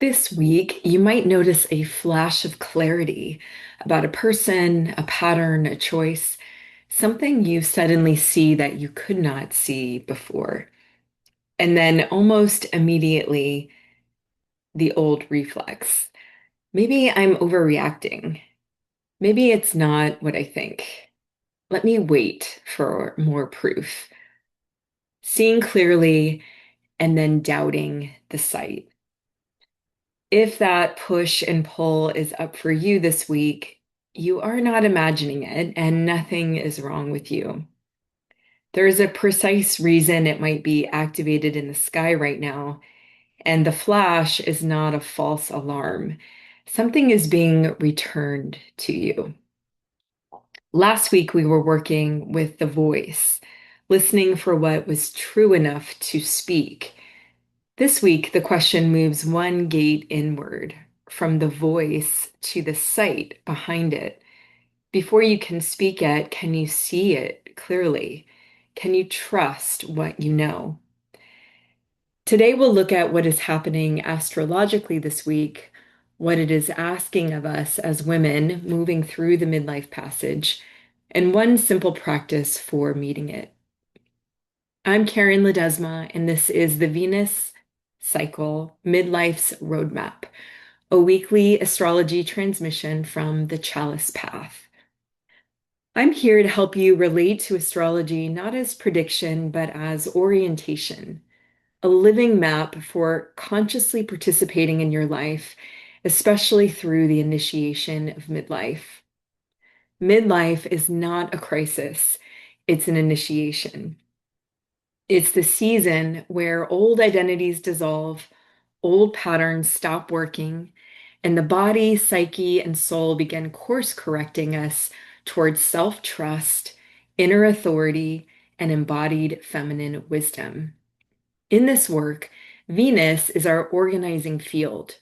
This week, you might notice a flash of clarity about a person, a pattern, a choice, something you suddenly see that you could not see before. And then almost immediately, the old reflex. Maybe I'm overreacting. Maybe it's not what I think. Let me wait for more proof. Seeing clearly and then doubting the sight. If that push and pull is up for you this week, you are not imagining it and nothing is wrong with you. There is a precise reason it might be activated in the sky right now, and the flash is not a false alarm. Something is being returned to you. Last week, we were working with the voice, listening for what was true enough to speak. This week, the question moves one gate inward, from the voice to the sight behind it. Before you can speak it, can you see it clearly? Can you trust what you know? Today, we'll look at what is happening astrologically this week, what it is asking of us as women moving through the midlife passage, and one simple practice for meeting it. I'm Karen Ledesma, and this is the Venus Cycle Midlife's Roadmap, a weekly astrology transmission from the Chalice Path. I'm here to help you relate to astrology not as prediction, but as orientation, a living map for consciously participating in your life, especially through the initiation of midlife. Midlife is not a crisis, it's an initiation. It's the season where old identities dissolve, old patterns stop working, and the body, psyche, and soul begin course correcting us towards self-trust, inner authority, and embodied feminine wisdom. In this work, Venus is our organizing field.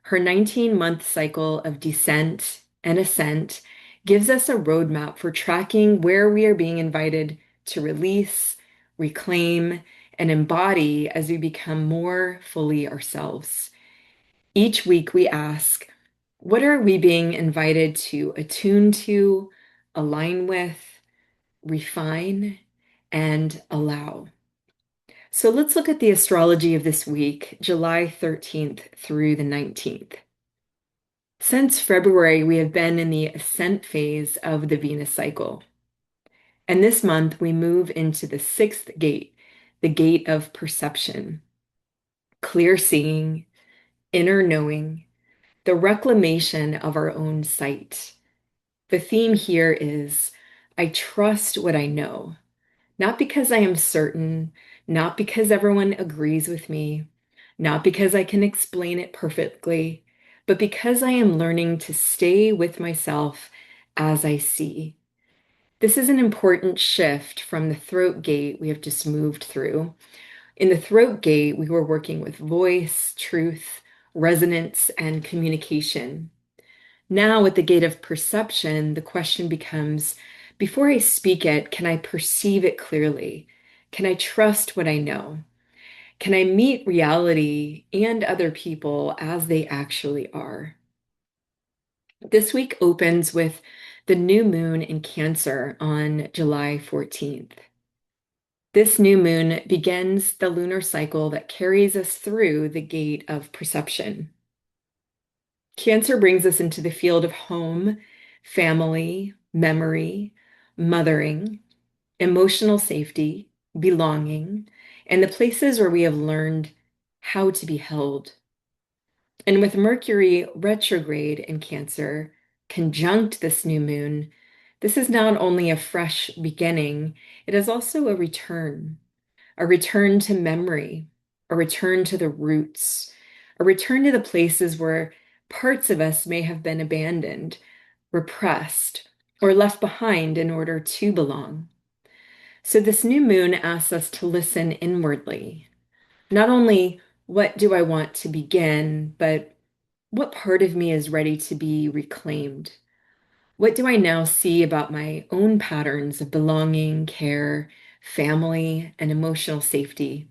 Her 19-month cycle of descent and ascent gives us a roadmap for tracking where we are being invited to release, reclaim, and embody as we become more fully ourselves. Each week we ask, what are we being invited to attune to, align with, refine, and allow? So let's look at the astrology of this week, July 13th through the 19th. Since February, we have been in the ascent phase of the Venus cycle. And this month, we move into the sixth gate, the gate of perception, clear seeing, inner knowing, the reclamation of our own sight. The theme here is I trust what I know, not because I am certain, not because everyone agrees with me, not because I can explain it perfectly, but because I am learning to stay with myself as I see. This is an important shift from the throat gate we have just moved through. In the throat gate, we were working with voice, truth, resonance, and communication. Now, at the gate of perception, the question becomes, before I speak it, can I perceive it clearly? Can I trust what I know? Can I meet reality and other people as they actually are? This week opens with the new moon in Cancer on July 14th. This new moon begins the lunar cycle that carries us through the gate of perception. Cancer brings us into the field of home, family, memory, mothering, emotional safety, belonging, and the places where we have learned how to be held. And with Mercury retrograde in Cancer, conjunct this new moon, this is not only a fresh beginning, it is also a return to memory, a return to the roots, a return to the places where parts of us may have been abandoned, repressed, or left behind in order to belong. So this new moon asks us to listen inwardly. Not only what do I want to begin, but what part of me is ready to be reclaimed? What do I now see about my own patterns of belonging, care, family, and emotional safety?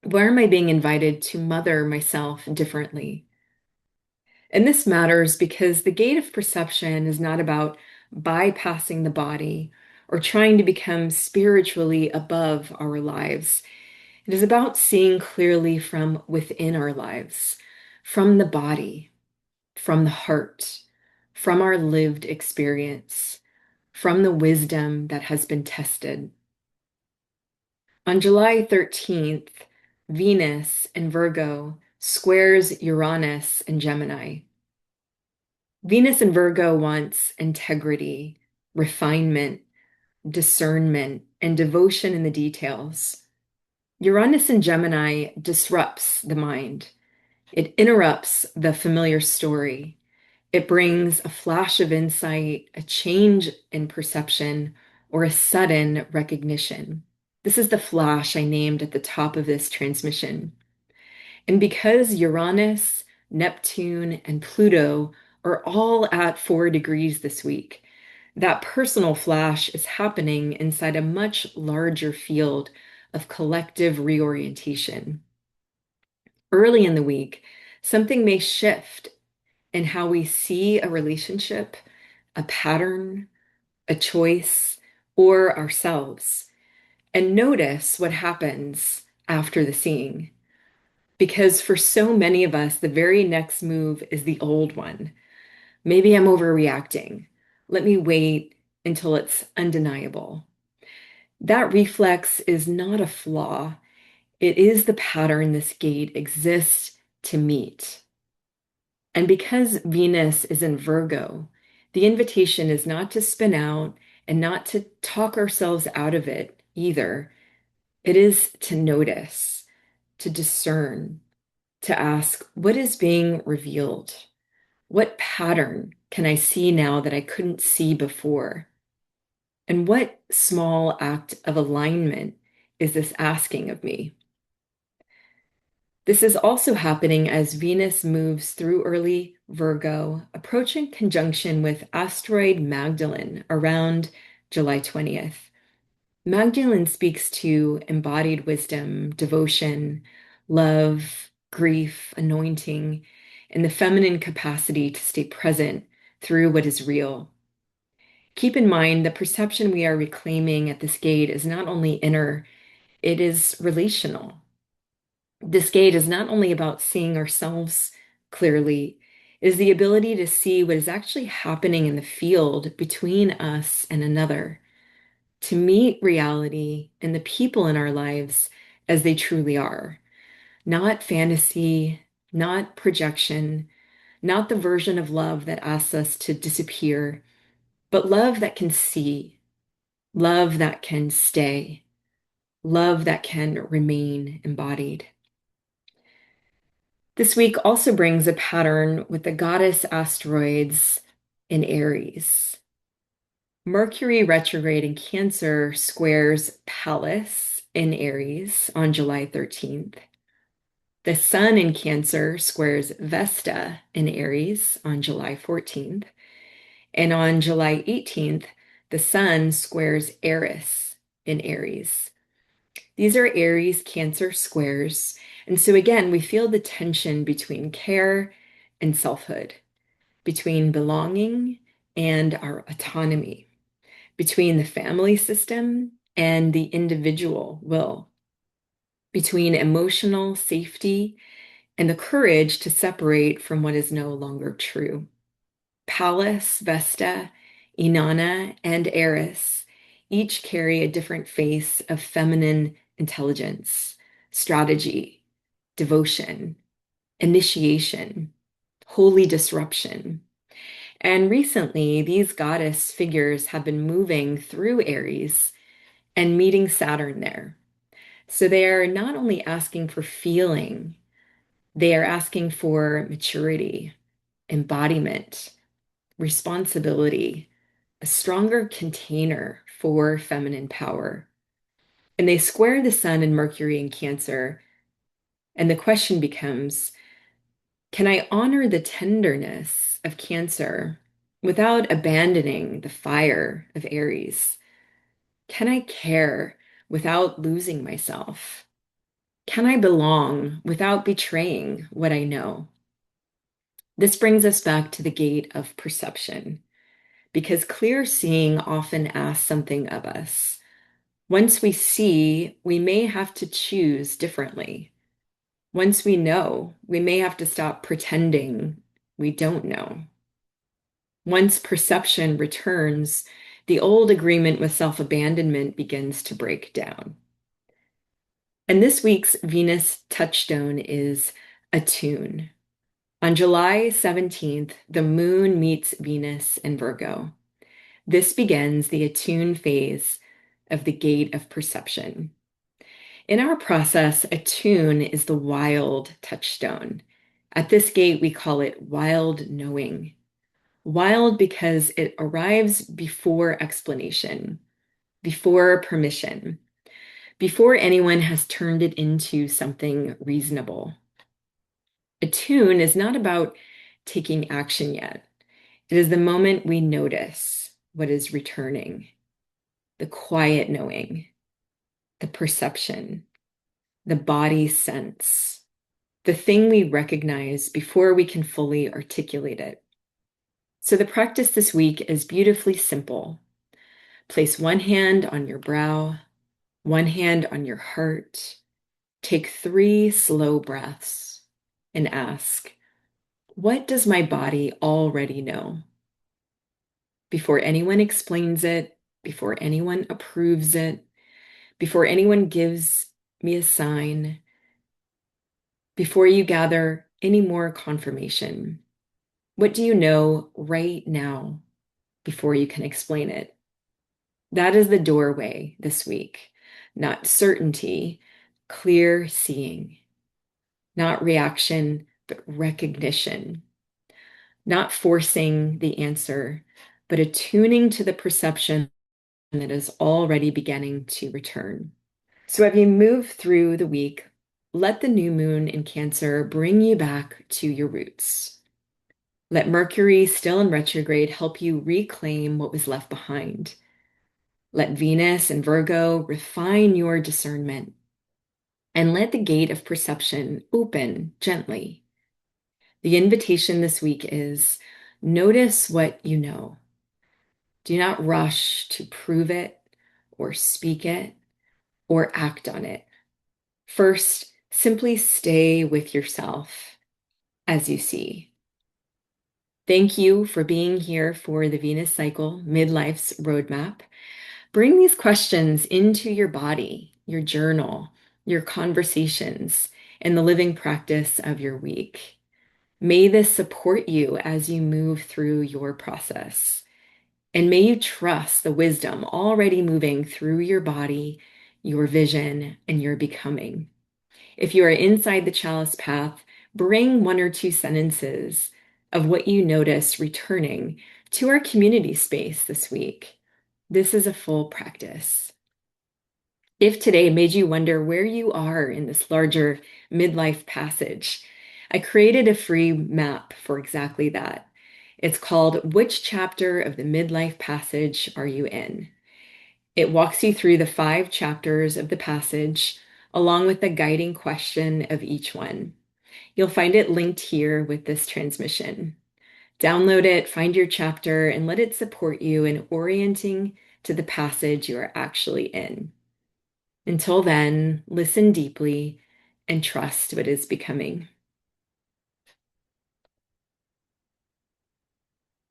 Where am I being invited to mother myself differently? And this matters because the gate of perception is not about bypassing the body or trying to become spiritually above our lives. It is about seeing clearly from within our lives, from the body, from the heart, from our lived experience, from the wisdom that has been tested. On July 13th, Venus in Virgo squares Uranus in Gemini. Venus in Virgo wants integrity, refinement, discernment, and devotion in the details. Uranus in Gemini disrupts the mind. It interrupts the familiar story. It brings a flash of insight, a change in perception, or a sudden recognition. This is the flash I named at the top of this transmission. And because Uranus, Neptune, and Pluto are all at 4 degrees this week, that personal flash is happening inside a much larger field of collective reorientation. Early in the week, something may shift in how we see a relationship, a pattern, a choice, or ourselves. And notice what happens after the seeing. Because for so many of us, the very next move is the old one. Maybe I'm overreacting. Let me wait until it's undeniable. That reflex is not a flaw. It is the pattern this gate exists to meet. And because Venus is in Virgo, the invitation is not to spin out and not to talk ourselves out of it either. It is to notice, to discern, to ask, what is being revealed? What pattern can I see now that I couldn't see before? And what small act of alignment is this asking of me? This is also happening as Venus moves through early Virgo, approaching conjunction with asteroid Magdalene around July 20th. Magdalene speaks to embodied wisdom, devotion, love, grief, anointing, and the feminine capacity to stay present through what is real. Keep in mind the perception we are reclaiming at this gate is not only inner, it is relational. This gate is not only about seeing ourselves clearly, it is the ability to see what is actually happening in the field between us and another, to meet reality and the people in our lives as they truly are. Not fantasy, not projection, not the version of love that asks us to disappear, but love that can see, love that can stay, love that can remain embodied. This week also brings a pattern with the goddess asteroids in Aries. Mercury retrograde in Cancer squares Pallas in Aries on July 13th. The Sun in Cancer squares Vesta in Aries on July 14th. And on July 18th, the Sun squares Eris in Aries. These are Aries Cancer squares. And so again, we feel the tension between care and selfhood, between belonging and our autonomy, between the family system and the individual will, between emotional safety and the courage to separate from what is no longer true. Pallas, Vesta, Inanna, and Eris each carry a different face of feminine intelligence, strategy, devotion, initiation, holy disruption. And recently, these goddess figures have been moving through Aries and meeting Saturn there. So they are not only asking for feeling, they are asking for maturity, embodiment, responsibility, a stronger container for feminine power. And they square the Sun and Mercury in Cancer. And the question becomes, can I honor the tenderness of Cancer without abandoning the fire of Aries? Can I care without losing myself? Can I belong without betraying what I know? This brings us back to the gate of perception, because clear seeing often asks something of us. Once we see, we may have to choose differently. Once we know, we may have to stop pretending we don't know. Once perception returns, the old agreement with self-abandonment begins to break down. And this week's Venus touchstone is attune. On July 17th, the moon meets Venus in Virgo. This begins the attune phase of the gate of perception. In our process, attune is the wild touchstone. At this gate, we call it wild knowing. Wild because it arrives before explanation, before permission, before anyone has turned it into something reasonable. Attune is not about taking action yet. It is the moment we notice what is returning, the quiet knowing, the perception, the body sense, the thing we recognize before we can fully articulate it. So the practice this week is beautifully simple. Place one hand on your brow, one hand on your heart. Take 3 slow breaths and ask, what does my body already know? Before anyone explains it, before anyone approves it, before anyone gives me a sign, before you gather any more confirmation, what do you know right now before you can explain it? That is the doorway this week. Not certainty, clear seeing. Not reaction, but recognition. Not forcing the answer, but attuning to the perception that is already beginning to return. So as you move through the week, let the new moon in Cancer bring you back to your roots. Let Mercury, still in retrograde, help you reclaim what was left behind. Let Venus and Virgo refine your discernment. And let the gate of perception open gently. The invitation this week is notice what you know. Do not rush to prove it or speak it or act on it. First, simply stay with yourself as you see. Thank you for being here for the Venus Cycle Midlife's Roadmap. Bring these questions into your body, your journal, your conversations, and the living practice of your week. May this support you as you move through your process. And may you trust the wisdom already moving through your body, your vision, and your becoming. If you are inside the chalice path, bring 1 or 2 sentences of what you notice returning to our community space this week. This is a full practice. If today made you wonder where you are in this larger midlife passage, I created a free map for exactly that. It's called Which Chapter of the Midlife Passage Are You In? It walks you through the 5 chapters of the passage, along with the guiding question of each one. You'll find it linked here with this transmission. Download it, find your chapter, and let it support you in orienting to the passage you are actually in. Until then, listen deeply and trust what is becoming.